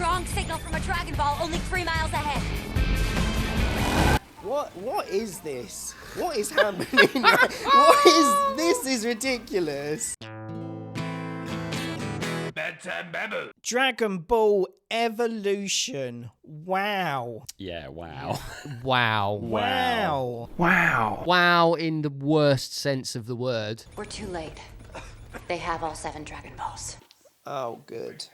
strong signal from a Dragon Ball only 3 miles ahead. What is this? What is happening? What is this? Is ridiculous. Bedtime Babble. Dragon Ball Evolution. Wow. Yeah, wow. Wow. Wow. Wow. Wow in the worst sense of the word. We're too late. They have all 7 Dragon Balls. Oh, good.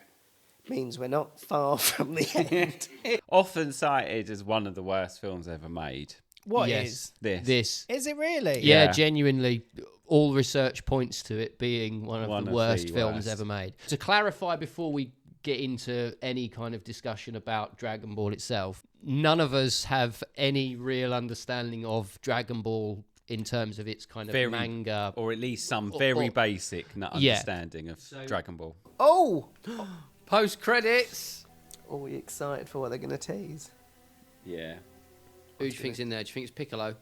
Means we're not far from the end. Often cited as one of the worst films ever made. What Yes. is? This. Is it really? Yeah, Yeah. genuinely, all research points to it being one of the worst films worst. ever made. To clarify before we get into any kind of discussion about Dragon Ball itself, none of us have any real understanding of Dragon Ball in terms of its kind of manga. Or at least some very basic understanding of Dragon Ball. Oh! Post credits. Are we excited for what they're going to tease? Yeah. Who do you think's in there? Do you think it's Piccolo?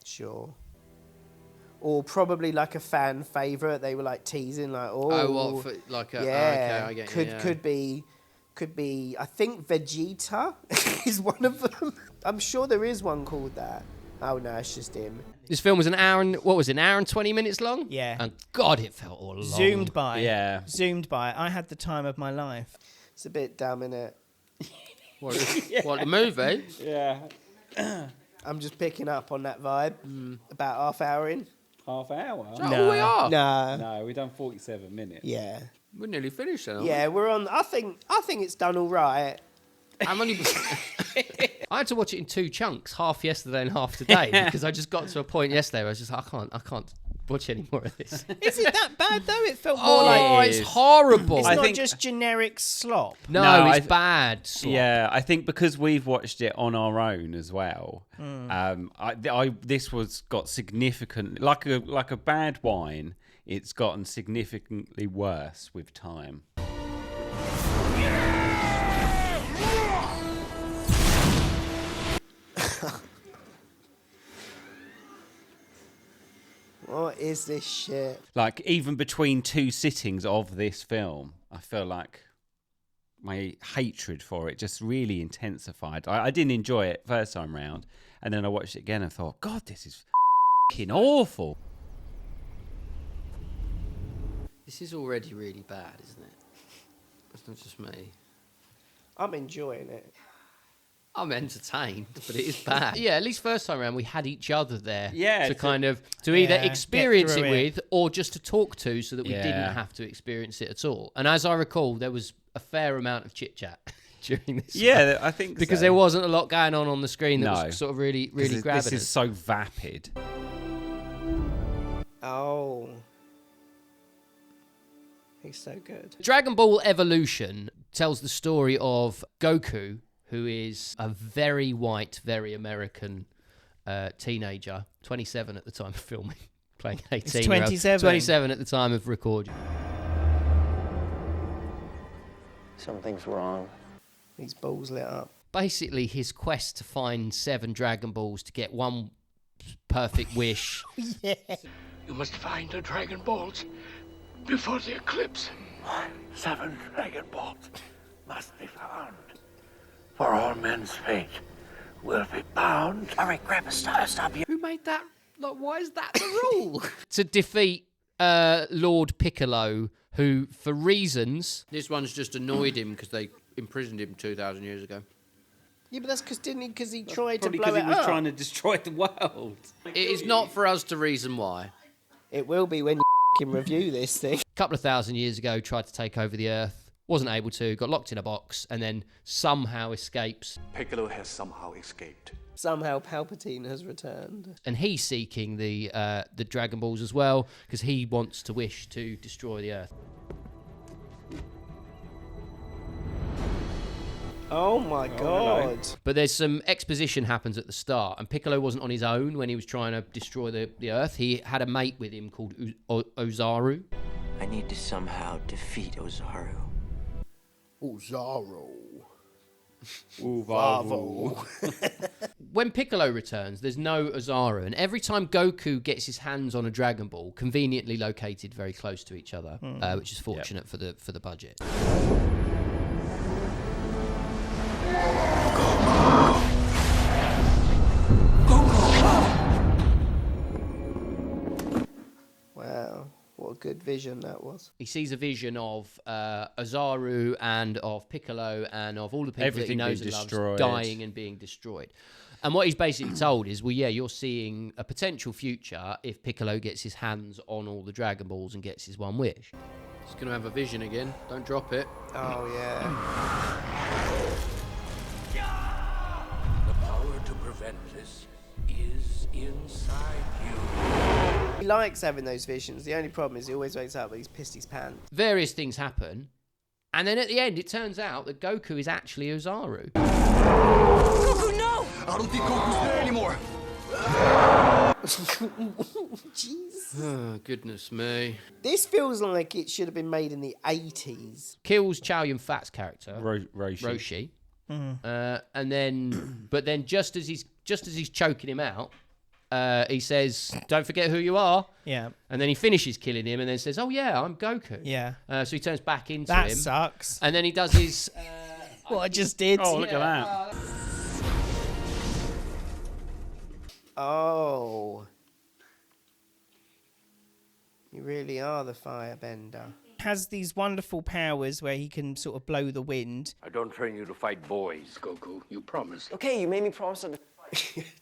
Sure. Or probably like a fan favourite. They were like teasing, like, oh. Oh, what? For, like a, yeah. okay, I get you, yeah. Could be. I think Vegeta is one of them. I'm sure there is one called that. Oh no, it's just him. This film was an hour and 20 minutes long? Yeah. And God, it felt all long. Zoomed by. Yeah. Zoomed by. I had the time of my life. It's a bit dumb, innit? What, the movie? Yeah. I'm just picking up on that vibe. About half hour in. Half hour? Is that all we are? No. No, we've done 47 minutes. Yeah. We're nearly finished then. Yeah, we're on. I think it's done all right. I'm only. I had to watch it in 2 chunks, half yesterday and half today, because I just got to a point yesterday where I was just, I can't watch any more of this. Is it that bad though? It felt more like it's horrible. it's I not think- just generic slop. No, No, it's bad. slop. Yeah, I think because we've watched it on our own as well. This got significant, like a bad wine. It's gotten significantly worse with time. What is this shit? Like even between 2 sittings of this film, I feel like my hatred for it just really intensified. I didn't enjoy it first time round, and then I watched it again and thought, God, this is fucking awful. This is already really bad, isn't it? It's not just me. I'm enjoying it. I'm entertained, but it is bad. Yeah, at least first time around we had each other there Yeah, to kind of either Yeah, experience get it through it. with or just to talk to so that we Yeah. didn't have to experience it at all. And as I recall, there was a fair amount of chit-chat during this. Yeah, I think because so. there wasn't a lot going on the screen that No. was sort of really grabbing This is us. so vapid. Oh. He's so good. Dragon Ball Evolution tells the story of Goku, who is a very white, very American teenager, 27 at the time of filming, playing 18. 27. 27 at the time of recording. Something's wrong. His balls lit up. Basically, his quest to find 7 Dragon Balls to get one perfect wish. Yeah. You must find the Dragon Balls before the eclipse. 7 Dragon Balls must be found, for all men's fate will be bound. All right, Grandpa, stop you. Who made that? Like, why is that the rule? To defeat Lord Piccolo, who, for reasons... This one's just annoyed him because they imprisoned him 2,000 years ago. Yeah, but that's because he tried to Probably blow because it he was up. trying to destroy the world. It is not for us to reason why. It will be when you can review this thing. A couple of thousand years ago, tried to take over the Earth, wasn't able to, got locked in a box, and then somehow escapes. Piccolo has somehow escaped. Somehow Palpatine has returned. And he's seeking the Dragon Balls as well, because he wants to wish to destroy the Earth. Oh my god. But there's some exposition happens at the start, and Piccolo wasn't on his own when he was trying to destroy the Earth. He had a mate with him called Ozaru. I need to somehow defeat Ozaru. Ozaru. Bravo. When Piccolo returns, there's no Ozaru, and every time Goku gets his hands on a Dragon Ball, conveniently located very close to each other, which is fortunate for the budget. vision that was. He sees a vision of Ozaru and of Piccolo and of all the people Everything that he knows being and loves destroyed. dying and being destroyed. And what he's basically told is, well, yeah, you're seeing a potential future if Piccolo gets his hands on all the Dragon Balls and gets his one wish. He's going to have a vision again. Don't drop it. Oh, yeah. The power to prevent this is inside you. He likes having those visions. The only problem is he always wakes up and he's pissed his pants. Various things happen. And then at the end, it turns out that Goku is actually Ozaru. Goku, no! I don't think Goku's there anymore. Jeez. Oh, goodness me. This feels like it should have been made in the 80s. Kills Chow Yun-Fat's character, Roshi. Roshi. And then, but then just as he's choking him out, he says, "Don't forget who you are." Yeah. And then he finishes killing him, and then says, "Oh yeah, I'm Goku." Yeah. So he turns back into That him. sucks. And then he does his. What I just did. Oh, look at that. Oh. You really are the firebender. Has these wonderful powers where he can sort of blow the wind. I don't train you to fight boys, Goku. You promised. Okay, you made me promise to...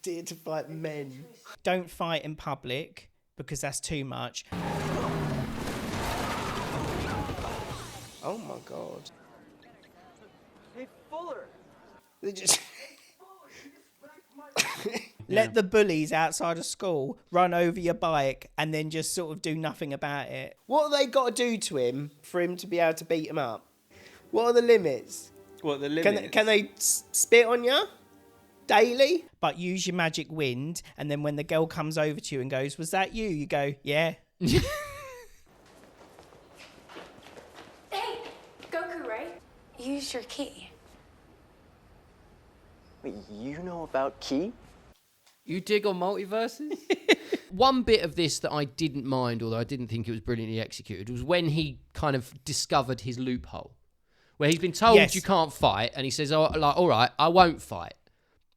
Dare to fight men. Don't fight in public because that's too much. Oh my god. Hey, Fuller! They just... Let the bullies outside of school run over your bike and then just sort of do nothing about it. What have they got to do to him for him to be able to beat him up? What are the limits? What the limits? Can they spit on you? Daily? But use your magic wind, and then when the girl comes over to you and goes, "Was that you?" You go, "Yeah." Hey, Goku, right? Use your key. Wait, you know about Ki? You dig on multiverses? One bit of this that I didn't mind, although I didn't think it was brilliantly executed, was when he kind of discovered his loophole, where he's been told Yes. you can't fight, and he says, "Oh, like, all right, I won't fight,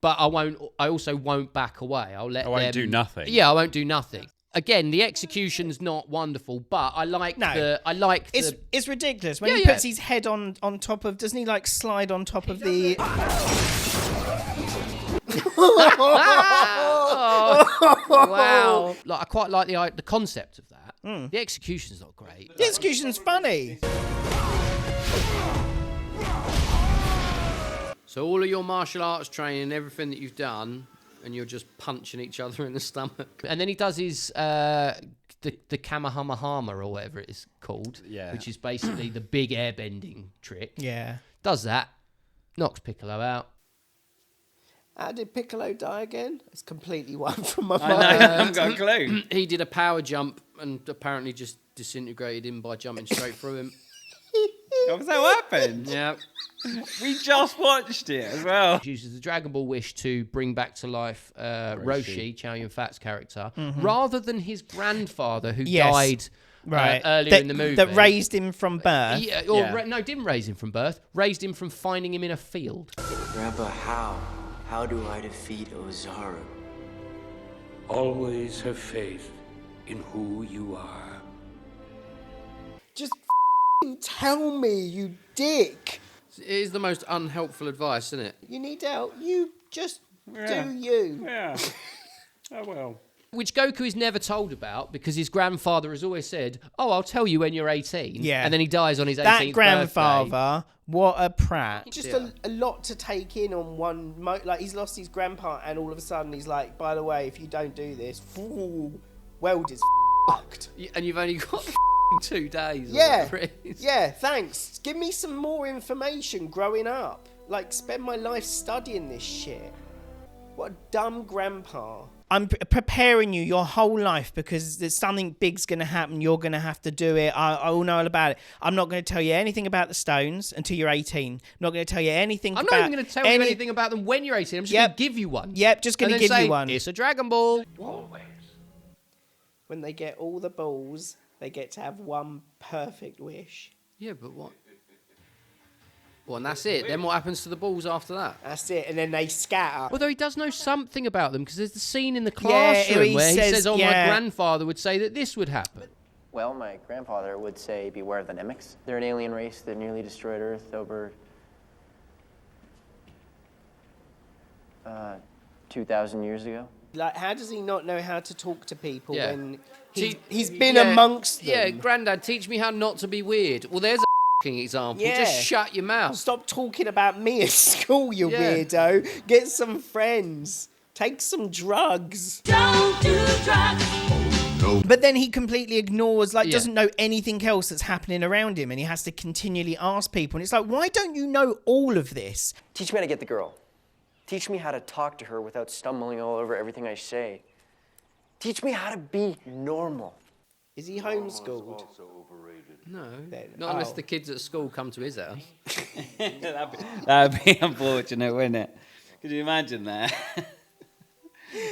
but I also won't back away. I won't do nothing." Yeah, I won't do nothing. Again, the execution's not wonderful, but I like It's ridiculous when Yeah, he yeah. puts his head on top of. Doesn't he like slide on top of the? Wow. Like, I quite like the concept of that. The execution's not great. The execution's funny. So all of your martial arts training, everything that you've done, and you're just punching each other in the stomach. And then he does his the Kamehameha or whatever it is called, which is basically the big airbending trick. Yeah. Does that, knocks Piccolo out. How did Piccolo die again? It's completely one from my I know, I mind. haven't got a clue. He did a power jump and apparently just disintegrated him by jumping straight through him. Oh, was that what happened? Yeah. We just watched it as well. He uses the Dragon Ball wish to bring back to life Roshi, Chow Yun-Fat's character, rather than his grandfather who died earlier in the movie. That raised him from birth. Yeah, no, didn't raise him from birth. Raised him from finding him in a field. Grandpa, how? How do I defeat Ozaru? Always have faith in who you are. Just tell me, you dick. It is the most unhelpful advice, isn't it? You need help. You just do you. Yeah. Oh, well. Which Goku is never told about because his grandfather has always said, "Oh, I'll tell you when you're 18." Yeah. And then he dies on his 18th That grandfather, birthday. what a prat. Just a lot to take in on one. Like, he's lost his grandpa, and all of a sudden he's like, by the way, if you don't do this, world is fucked. And you've only got 2 days. Or Yeah. whatever it is. Yeah, thanks. Give me some more information growing up. Like, spend my life studying this shit. What a dumb grandpa. I'm preparing you your whole life because there's something big's going to happen. You're going to have to do it. I will know all about it. I'm not going to tell you anything about the stones until you're 18. I'm not going to tell you anything I'm about... not even going to tell you anything about them when you're 18. I'm just going to give you one. Yep, just going to give you one. It's a Dragon Ball. Always. When they get all the balls, they get to have one perfect wish. Yeah, but what? Well, and that's it. Then what happens to the balls after that? That's it. And then they scatter. Although he does know something about them because there's the scene in the classroom he where he says, says, "Oh, yeah. my grandfather would say that this would happen." Well, my grandfather would say beware of the Nemics. They're an alien race that nearly destroyed Earth over 2,000 years ago. Like, how does he not know how to talk to people Yeah. when he's been amongst them? Yeah, Grandad, teach me how not to be weird. Well, there's a f***ing example. Yeah. Just shut your mouth. Stop talking about me at school, you weirdo. Get some friends. Take some drugs. Don't do drugs. But then he completely ignores, like, Yeah. doesn't know anything else that's happening around him, and he has to continually ask people. And it's like, why don't you know all of this? Teach me how to get the girl. Teach me how to talk to her without stumbling all over everything I say. Teach me how to be normal. Is he homeschooled? No, Then- not unless oh. the kids at school come to his house. That'd be unfortunate, wouldn't it? Could you imagine that?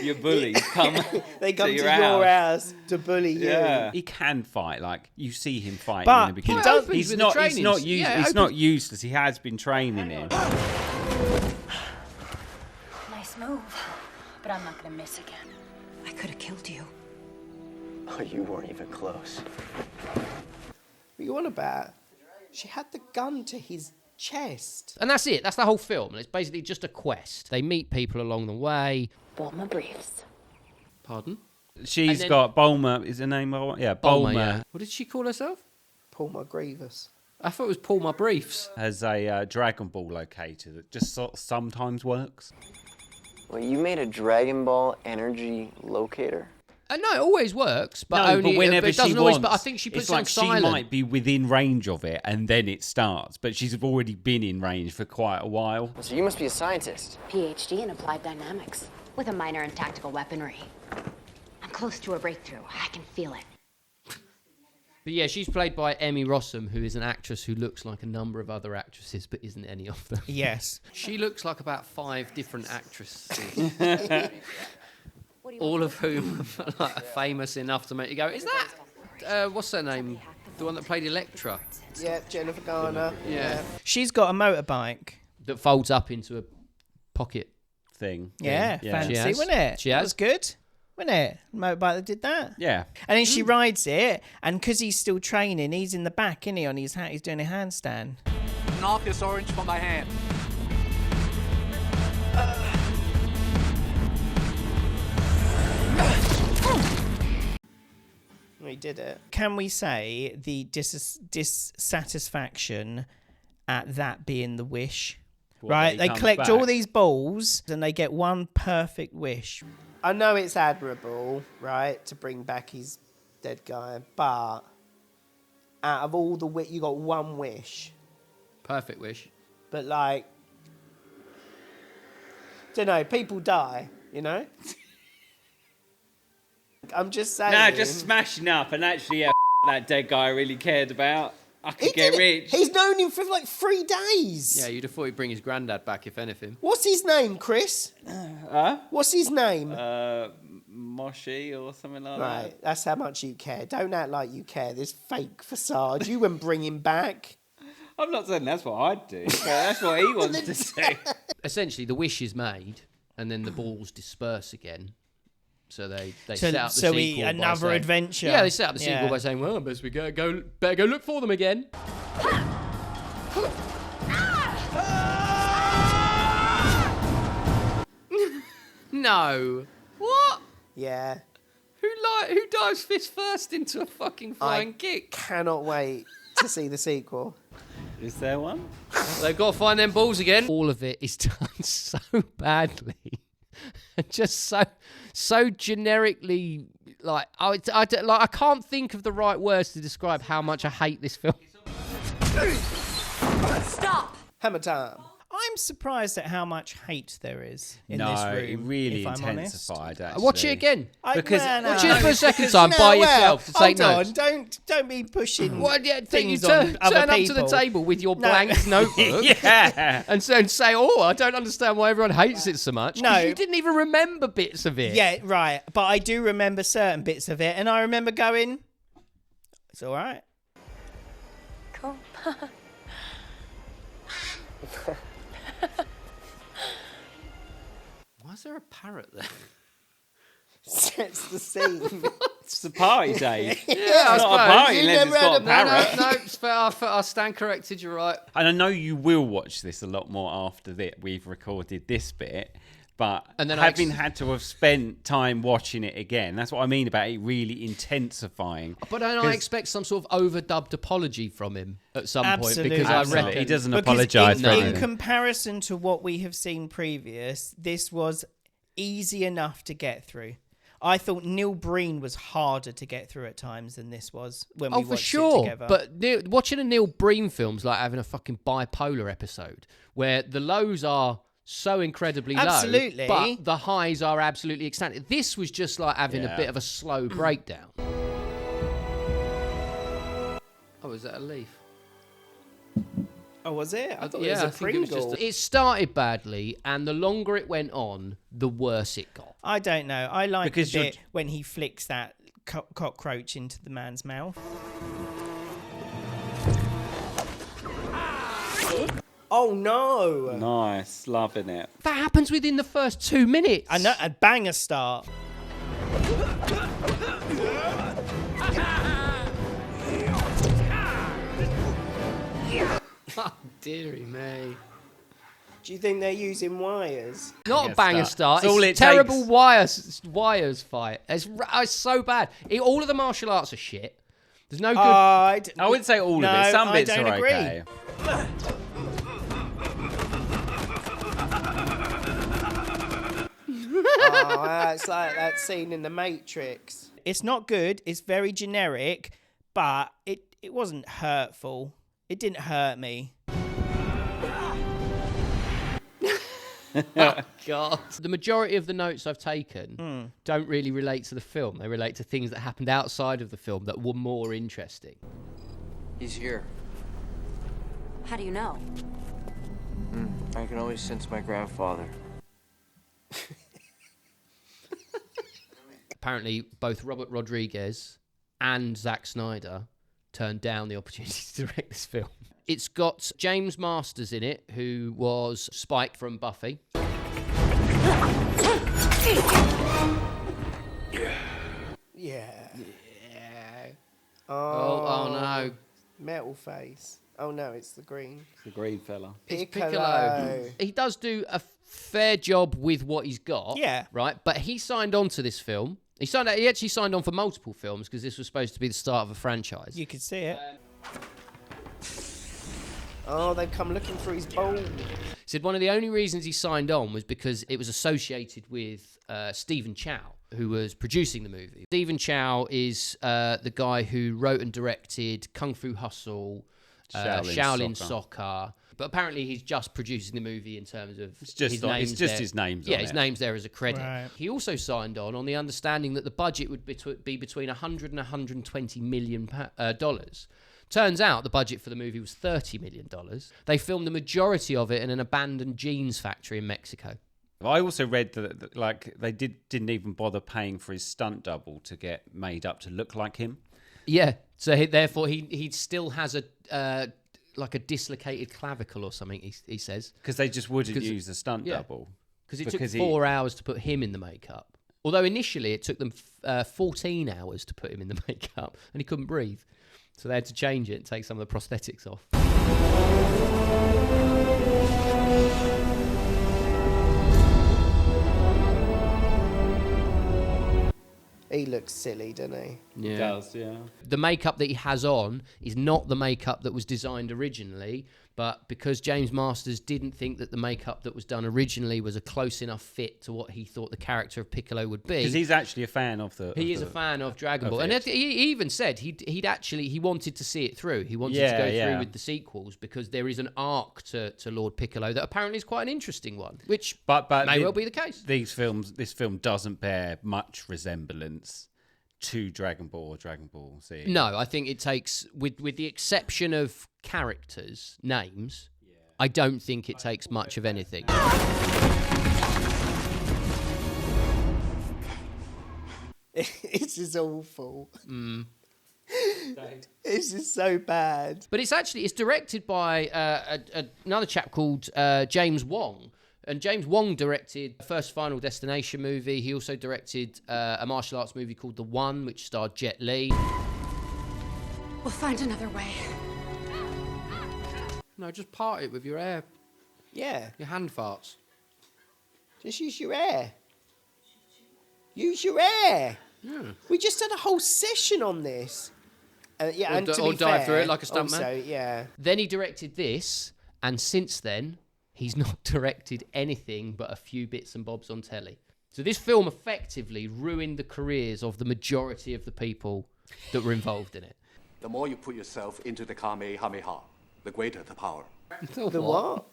Your bullies come They come to your your house to bully you. Yeah, he can fight. Like you see him fighting But in the beginning. he does- opens He's with the not. He's trainings. not. Yeah, He's it not opens- useless. He has been training him. Nice move. But I'm not gonna miss again. I could have killed you. Oh, you weren't even close. What you on about? She had the gun to his chest. And that's it. That's the whole film. And it's basically just a quest. They meet people along the way. Bought my briefs. Pardon? She's then- got Bulma. Is her name? Yeah, Bulma, Bulma yeah. What did she call herself? Paul my Grievous. I thought it was Pull My Briefs. has a Dragon Ball locator that just sort of sometimes works. Well, you made a Dragon Ball energy locator? No, it always works, but No, only but whenever it doesn't she always. wants, But I think she puts it's it like on she silent. might be within range of it, and then it starts. But she's already been in range for quite a while. So you must be a scientist. PhD in applied dynamics with a minor in tactical weaponry. I'm close to a breakthrough. I can feel it. But yeah, she's played by Emmy Rossum, who is an actress who looks like a number of other actresses, but isn't any of them. Yes. She looks like about 5 different actresses. All of whom are famous enough to make you go, is that, what's her name? The one that played Electra? Yeah, Jennifer Garner. Yeah. She's got a motorbike. That folds up into a pocket. Thing. Yeah, Yeah. fancy, She has. wasn't it? She That has. was good, wasn't it? Motorbike that did that. Yeah. And then she rides it, and because he's still training, he's in the back, isn't he? On his hat, he's doing a handstand. Knock this orange from my hand. He did it. Can we say the dissatisfaction at that being the wish? What, Right, that he they comes collect back? all these balls and they get one perfect wish. I know it's admirable, right, to bring back his dead guy, but out of all the you got one wish. Perfect wish. But like, don't know, people die, you know. I'm just saying. Nah, just smashing up and actually, yeah, that dead guy I really cared about. I He could get did it. rich. He's known him for like 3 days. Yeah, you'd have thought he'd bring his granddad back, if anything. What's his name, Chris? What's his name? Moshi or something like Right, that's how much you care. Don't act like you care. This fake facade. You wouldn't bring him back. that. I'm not saying that's what I'd do. But that's what he wants to do. Essentially, the wish is made, and then the balls disperse again. So they So- set up the so sequel by another saying- adventure. Yeah, they set up the sequel Yeah. by saying, "Well, best we better go look for them again." No. What? Yeah. Who dives fist first into a fucking flying kick? Cannot wait to see the sequel. Is there one? They've got to find them balls again. All of it is done so badly, and just so generically. Like I can't think of the right words to describe how much I hate this film. Stop! Hammer time. I'm surprised at how much hate there is in No, this room. it really if I'm honest. intensified. Actually. Watch it again. Because- Watch it for a second time by well, yourself to take hold notes. on, don't be pushing Well, yeah, think you things turn on other up to people. the table with your No. blank notebook Yeah. and say, "Oh, I don't understand why everyone hates it so much." 'Cause No. you didn't even remember bits of it. Yeah, right. But I do remember certain bits of it, and I remember going, "It's all right." Cool. Why is there a parrot there? Sets the scene. It's the party day. Yeah, It's not a party You unless never it's got a had parrot. No, it's fair. I stand corrected. You're right. And I know you will watch this a lot more after that we've recorded this bit, but And then having had to have spent time watching it again, that's what I mean about it really intensifying. But then I expect some sort of overdubbed apology from him at some point because I Absolutely. reckon He doesn't Because apologise for in anything. comparison to what we have seen previous, this was easy enough to get through. I thought Neil Breen was harder to get through at times than this was when we for watched sure. it together. But watching a Neil Breen film's like having a fucking bipolar episode where the lows are so incredibly Absolutely. low, but the highs are absolutely ecstatic. This was just like having a bit of a slow breakdown. Oh, is that a leaf? Oh, was it? I thought it Yeah, was I a think it was Pringle. just. It started badly, and the longer it went on, the worse it got. I don't know. I like Because the you're- bit when he flicks that cockroach into the man's mouth. Oh no! Nice, loving it. That happens within the first 2 minutes. I know, a banger start. Oh, dearie me. Do you think they're using wires? Not a Yes, banger that- start. it's all It's it terrible takes. wires fight. It's so bad. All of the martial arts are shit. There's no good. I wouldn't say all No, of it. Some I bits don't are agree. okay. Oh, it's like that scene in The Matrix. It's not good. It's very generic, but it wasn't hurtful. It didn't hurt me. God. The majority of the notes I've taken don't really relate to the film. They relate to things that happened outside of the film that were more interesting. He's here. How do you know? I can always sense my grandfather. Apparently, both Robert Rodriguez and Zack Snyder turned down the opportunity to direct this film. It's got James Masters in it, who was Spike from Buffy. Yeah. Oh no. Metal face. Oh no, it's the green. The green fella. It's Piccolo. He does do a fair job with what he's got. Yeah. Right? But he signed on to this film. He actually signed on for multiple films because this was supposed to be the start of a franchise. You could see it. Oh, they've come looking for his bowl. He said one of the only reasons he signed on was because it was associated with Stephen Chow, who was producing the movie. Stephen Chow is the guy who wrote and directed Kung Fu Hustle, Shaolin Soccer. But apparently he's just producing the movie in terms of It's just his on- name's it's just there. his name's Yeah, on his it. name's there as a credit. Right. He also signed on the understanding that the budget would be between 100 and 120 million dollars. Turns out the budget for the movie was $30 million. They filmed the majority of it in an abandoned jeans factory in Mexico. I also read that like they didn't even bother paying for his stunt double to get made up to look like him. Yeah, so therefore he still has a like a dislocated clavicle or something. He says Because they just wouldn't use the stunt yeah. double. because it took 4 hours to put him in the makeup. Although initially it took them 14 hours to put him in the makeup, and he couldn't breathe, so they had to change it and take some of the prosthetics off. He looks silly, doesn't he? Yeah. Does, yeah. The makeup that he has on is not the makeup that was designed originally, but because James Masters didn't think that the makeup that was done originally was a close enough fit to what he thought the character of Piccolo would be. Because he's actually a fan of the... He is a fan of Dragon Ball. of And it. he even said he wanted to see it through. He wanted to Yeah, go yeah. through with the sequels because there is an arc to Lord Piccolo that apparently is quite an interesting one, which But may well be the case. This film doesn't bear much resemblance to Dragon Ball or Dragon Ball Z. No, I think it takes, with the exception of characters, names, I don't think it takes much of anything. This is awful. This is so bad. But it's directed by another chap called James Wong, And James Wong directed the first Final Destination movie. He also directed a martial arts movie called The One, which starred Jet Li. We'll find another way. No, just part it with your air, Yeah. your hand farts. Just use your air. Use your air. Yeah. We just had a whole session on this. Yeah, and to Or be dive fair, through it like a stuntman. also, yeah. Then he directed this, and since then, he's not directed anything but a few bits and bobs on telly. So this film effectively ruined the careers of the majority of the people that were involved in it. The more you put yourself into the Kamehameha, the greater the power. The what?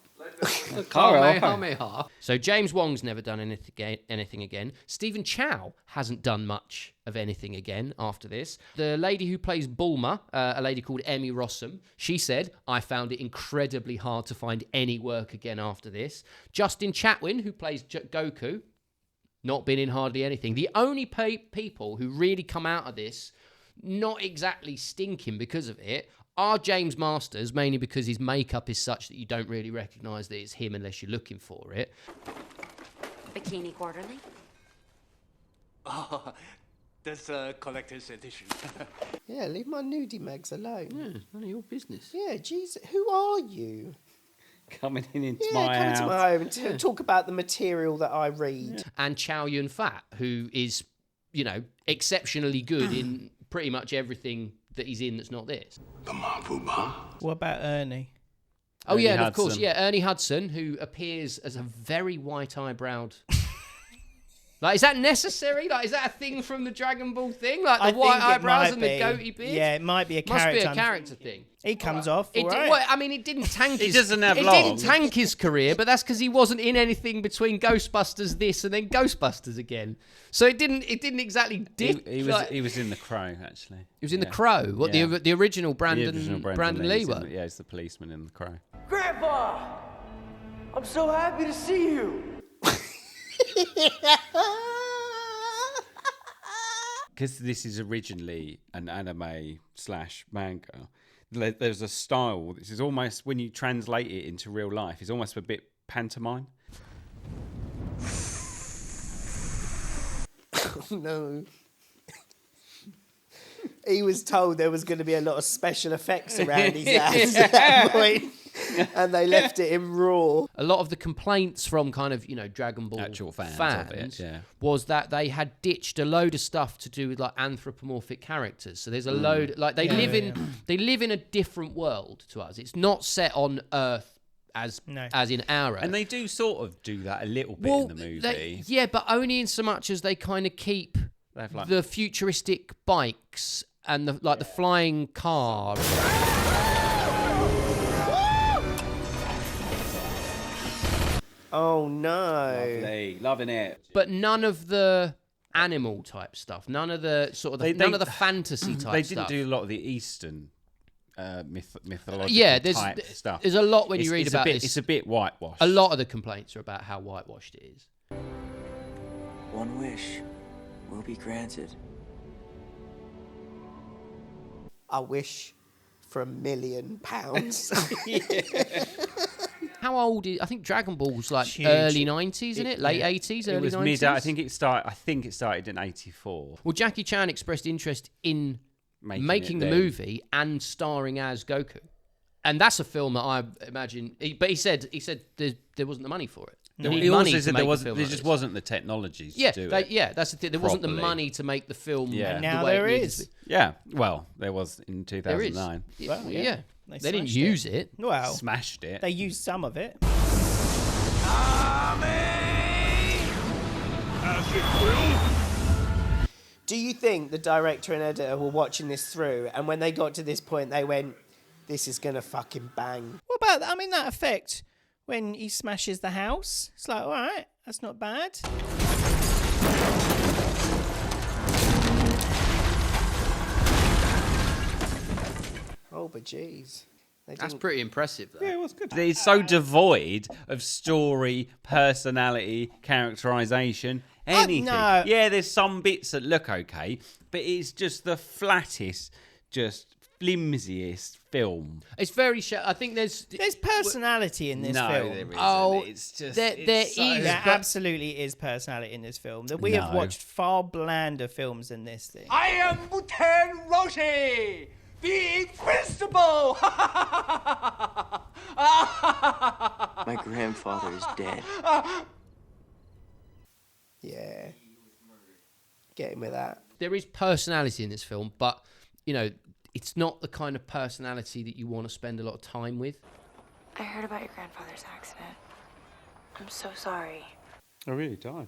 Kamehameha. So James Wong's never done anything again. Stephen Chow hasn't done much of anything again after this. The lady who plays Bulma, a lady called Emmy Rossum, she said, I found it incredibly hard to find any work again after this. Justin Chatwin, who plays Goku, not been in hardly anything. The only people who really come out of this not exactly stinking because of it are James Masters, mainly because his makeup is such that you don't really recognise that it's him unless you're looking for it. Bikini Quarterly? Oh, that's a collector's edition. Yeah, leave my nudie mags alone. Yeah, none of your business. Yeah, jeez, who are you? Coming into Yeah, my come house. to my home and talk about the material that I read. And Chow Yun-fat, who is, you know, exceptionally good in pretty much everything that he's in that's not this. What about Ernie? Oh, Ernie yeah, and of course, Hudson. yeah, Ernie Hudson, who appears as a very white-eyebrowed... Like, is that necessary? Like, is that a thing from the Dragon Ball thing? Like, the white eyebrows and the goatee beard? Yeah, it might be a Must character. be a character thing. He comes off, It all did, right. well, I mean, it didn't tank He his... doesn't have It long. didn't tank his career, but that's because he wasn't in anything between Ghostbusters this and then Ghostbusters again. So it didn't exactly dip. He was in The Crow, actually. He was in The Crow. What, Yeah. the original Brandon, The original Brandon Lee he's one? yeah, he's the policeman in The Crow. Grandpa! I'm so happy to see you. Because this is originally an anime / manga, there's a style. This is almost, when you translate it into real life, it's almost a bit pantomime. No. He was told there was going to be a lot of special effects around his ass at that point, and they left it in raw. A lot of the complaints from kind of, you know, Dragon Ball Actual fans of it, yeah. was that they had ditched a load of stuff to do with like anthropomorphic characters. So there's a load, like they live in a different world to us. It's not set on Earth as in our Earth. And they do sort of do that a little bit in the movie. Yeah, but only in so much as they kind of keep the futuristic bikes and the flying car. Oh no! Lovely, loving it. But none of the animal type stuff. None of the sort of none of the fantasy type. They stuff. didn't do a lot of the Eastern mythological type stuff. There's a lot when you read about this. It's a bit whitewashed. A lot of the complaints are about how whitewashed it is. One wish will be granted. I wish for £1 million. How old is? I think Dragon Ball's like Huge. early 90s, isn't it? Late 80s, It early was 90s. mid. I think it started in '84. Well, Jackie Chan expressed interest in making the then. movie and starring as Goku, and that's a film that I imagine. But he said there wasn't the money for it. He also said there just wasn't the technologies to do it. Yeah, that's the thing. There wasn't the properly. money to make the film. Yeah. And now the way there it needed is. to be. Yeah, well, there was in There is. 2009. Well, yeah. Yeah. They They didn't smashed use it. Well, Smashed it. they used some of it. Do you think the director and editor were watching this through, and when they got to this point, they went, "This is gonna fucking bang"? What about that effect when he smashes the house? It's like, all right, that's not bad. Oh, but jeez. That's pretty impressive, though. Yeah, it was good. It's so devoid of story, personality, characterization, anything. no. Yeah, there's some bits that look okay, but it's just the flattest, just flimsiest film. It's very. I think there's personality in this No, film. there isn't. Oh, It's just there is. There but- absolutely is personality in this film. That we have No. watched far blander films than this thing. I am Muten Roshi, the Invincible! My grandfather is dead. Yeah. Get him with that. There is personality in this film, but you know, it's not the kind of personality that you want to spend a lot of time with. I heard about your grandfather's accident. I'm so sorry. I really died.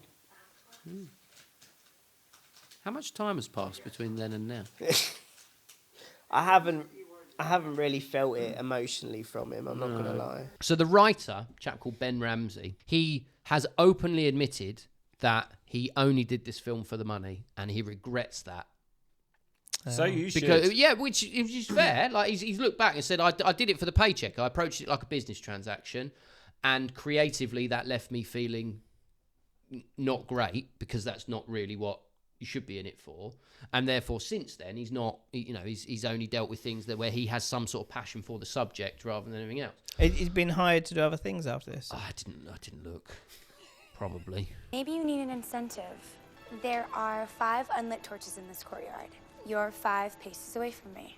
How much time has passed between then and now? I haven't really felt it emotionally from him, I'm not going to lie. So the writer, a chap called Ben Ramsey, he has openly admitted that he only did this film for the money, and he regrets that. So you should. Because which is fair. Like he's looked back and said, I did it for the paycheck. I approached it like a business transaction, and creatively that left me feeling not great because that's not really what you should be in it for. And therefore, since then, he's not. You know, he's only dealt with things where he has some sort of passion for the subject rather than anything else. He's been hired to do other things after this. I didn't look. Probably. Maybe you need an incentive. There are 5 unlit torches in this courtyard. You're 5 paces away from me.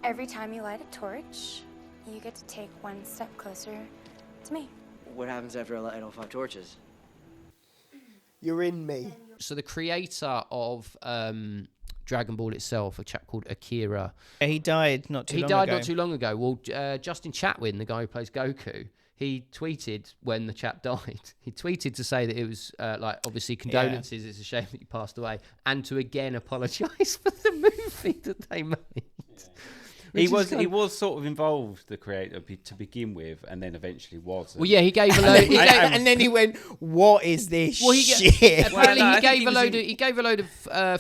Every time you light a torch, you get to take 1 step closer to me. What happens after I light all 5 torches? You're in me. So the creator of Dragon Ball itself, a chap called Akira. He died not too long ago. He died not too long ago. Well, Justin Chatwin, the guy who plays Goku, he tweeted when the chap died. He tweeted to say that it was obviously condolences. Yeah. It's a shame that he passed away, and to again apologise for the movie that they made. Yeah. He was sort of involved, the creator, to begin with, and then eventually wasn't. Well, yeah, he gave a load. And then he went, "What is this shit?" Apparently, he gave a load of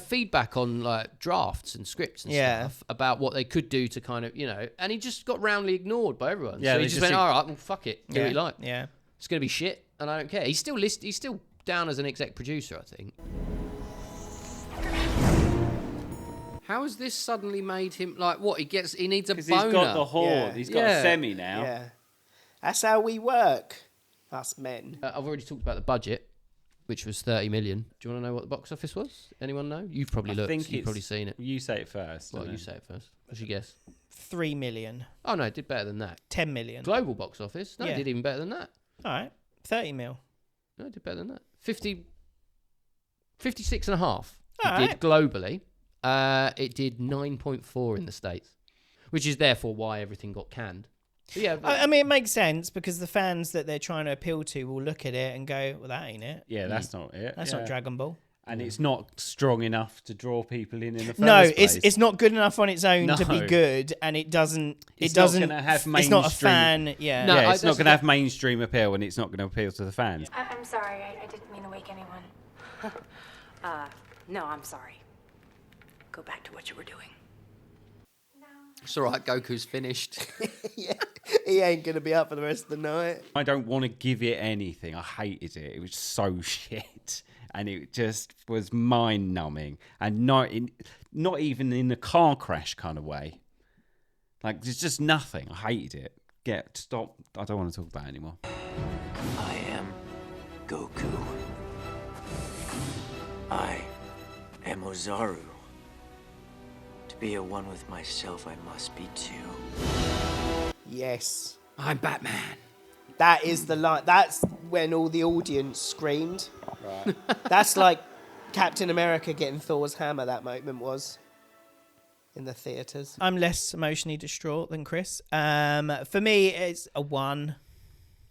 feedback on like drafts and scripts and stuff about what they could do to kind of, you know, and he just got roundly ignored by everyone. Yeah, so he just went, "All right, well, fuck it, do what you like. Yeah, it's gonna be shit, and I don't care." He's still down as an exec producer, I think. How has this suddenly made him like what? He needs a boner. He's got the horde. Yeah. He's got a semi now. Yeah, that's how we work, us men. I've already talked about the budget, which was 30 million. Do you want to know what the box office was? Anyone know? You've probably looked. You've probably seen it. You say it first. Well, you say it first. What's your guess? 3 million. Oh no, it did better than that. 10 million. Global box office. No, it did even better than that. All right, 30 mil. No, it did better than that. 56 and a half. All it right. did globally. It did 9.4 in the States, which is therefore why everything got canned. But yeah, I mean, it makes sense because the fans that they're trying to appeal to will look at it and go, "Well, that ain't it. Yeah, that's not it. That's not Dragon Ball." And it's not strong enough to draw people in the first place. No, it's not good enough on its own to be good, and it doesn't. It's not going to have mainstream. It's not a fan. Yeah, no, it's not going to have mainstream appeal, and it's not going to appeal to the fans. I'm sorry. I didn't mean to wake anyone. No, I'm sorry. Go back to what you were doing. It's all right. Goku's finished. Yeah, he ain't gonna be up for the rest of the night. I don't want to give it anything. I hated it. It was so shit, and it just was mind-numbing, and not even in a car crash kind of way. Like there's just nothing. I hated it. Stop. I don't want to talk about it anymore. I am Goku. I am Ozaru. To be at one with myself, I must be two. Yes. I'm Batman. That is the line. That's when all the audience screamed. Right. That's like Captain America getting Thor's hammer, that moment was. In the theatres. I'm less emotionally distraught than Chris. For me, it's a 1.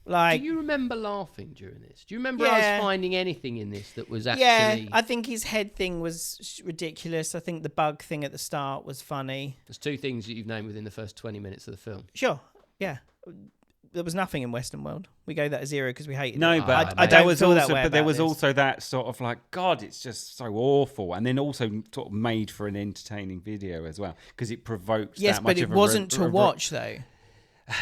Like, do you remember laughing during this? Do you remember us finding anything in this that was actually... Yeah, I think his head thing was ridiculous. I think the bug thing at the start was funny. There's 2 things that you've named within the first 20 minutes of the film. Sure, yeah. There was nothing in Western World. We gave that a 0 because we hated it. No, but I don't feel that way. But there was also that sort of like, God, it's just so awful, and then also sort of made for an entertaining video as well because it provoked. Yes, that but much it of wasn't to watch though.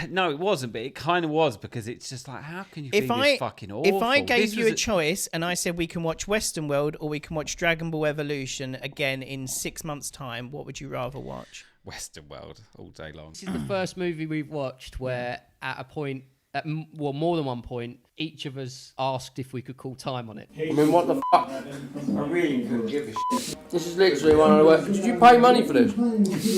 No, it wasn't, but it kind of was because it's just like, how can you be this fucking awful? If I gave you a choice and I said we can watch Western World or we can watch Dragon Ball Evolution again in 6 months' time, what would you rather watch? Western World all day long. This is the first movie we've watched where, at a point, well, more than one point, each of us asked if we could call time on it. I mean, what the fuck? I really couldn't give a shit. This is literally one of the worst. Did you pay money for this?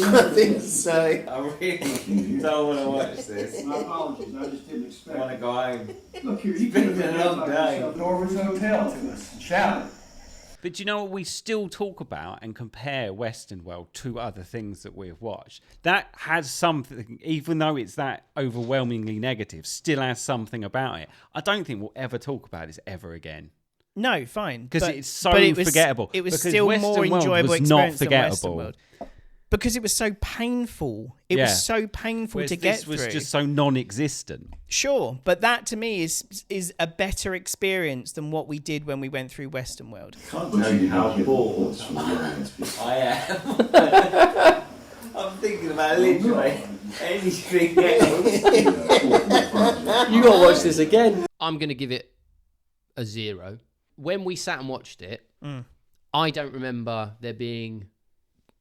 I think so. I really don't want to watch this. My apologies, I just didn't expect. I want to go home. Look here, It's been a long day. Norwood's Hotel to us and shout it. But do you know what? We still talk about and compare Western World to other things that we have watched. That has something, even though it's that overwhelmingly negative, still has something about it. I don't think we'll ever talk about this ever again. No, fine. Because But- it's so but it was- forgettable. It was Because still Western more World enjoyable was not experience than Western forgettable. World. Because it was so painful. It was so painful Whereas to get this was through. just so non-existent. Sure, but that to me is a better experience than what we did when we went through Western World. Can't tell you how bored I am. I'm thinking about literally anything else. You gotta watch this again. I'm going to give it a 0. When we sat and watched it, I don't remember there being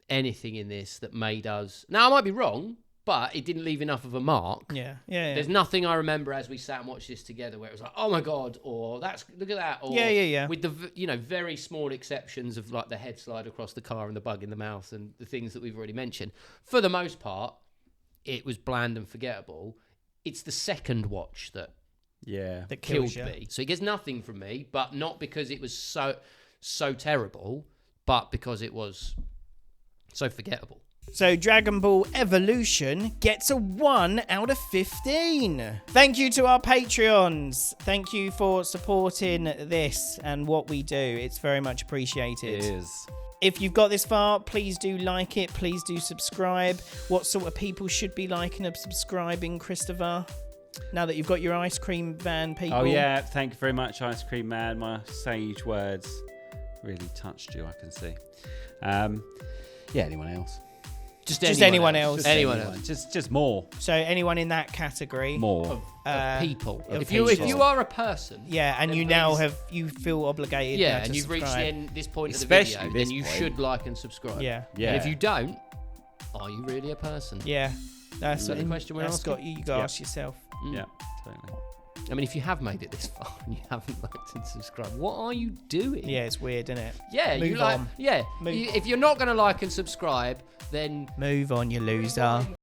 anything in this that made us... Now, I might be wrong, but it didn't leave enough of a mark. Yeah. There's nothing I remember as we sat and watched this together where it was like, oh my God, or look at that. Or Yeah. With the, very small exceptions of like the head slide across the car and the bug in the mouth and the things that we've already mentioned. For the most part, it was bland and forgettable. It's the second watch that That killed kills you. me. So it gets nothing from me, but not because it was so terrible, but because it was so forgettable. So Dragon Ball Evolution gets a 1 out of 15. Thank you to our Patreons. Thank you for supporting this and what we do. It's very much appreciated. It is. If you've got this far, please do like it. Please do subscribe. What sort of people should be liking and subscribing, Christopher? Now that you've got your ice cream van people. Oh, yeah. Thank you very much, Ice Cream Man. My sage words really touched you, I can see. Yeah, anyone else? Just anyone else. Anyone else. Just more. So anyone in that category. More. Of people. of If people. you are a person, Yeah, and then you now please- you feel obligated. yeah, now and to you've reached subscribe. this point of the Especially video, this then you point. should like and subscribe. Yeah. Yeah. And if you don't, are you really a person? Yeah, that's Is that the question we're that's asking? got you got to ask yourself. Yeah, totally. I mean, if you have made it this far and you haven't liked and subscribed, what are you doing? Yeah, it's weird, isn't it? Yeah, Move you like. on. Yeah, Move if you're not going to like and subscribe, then Move on, you loser.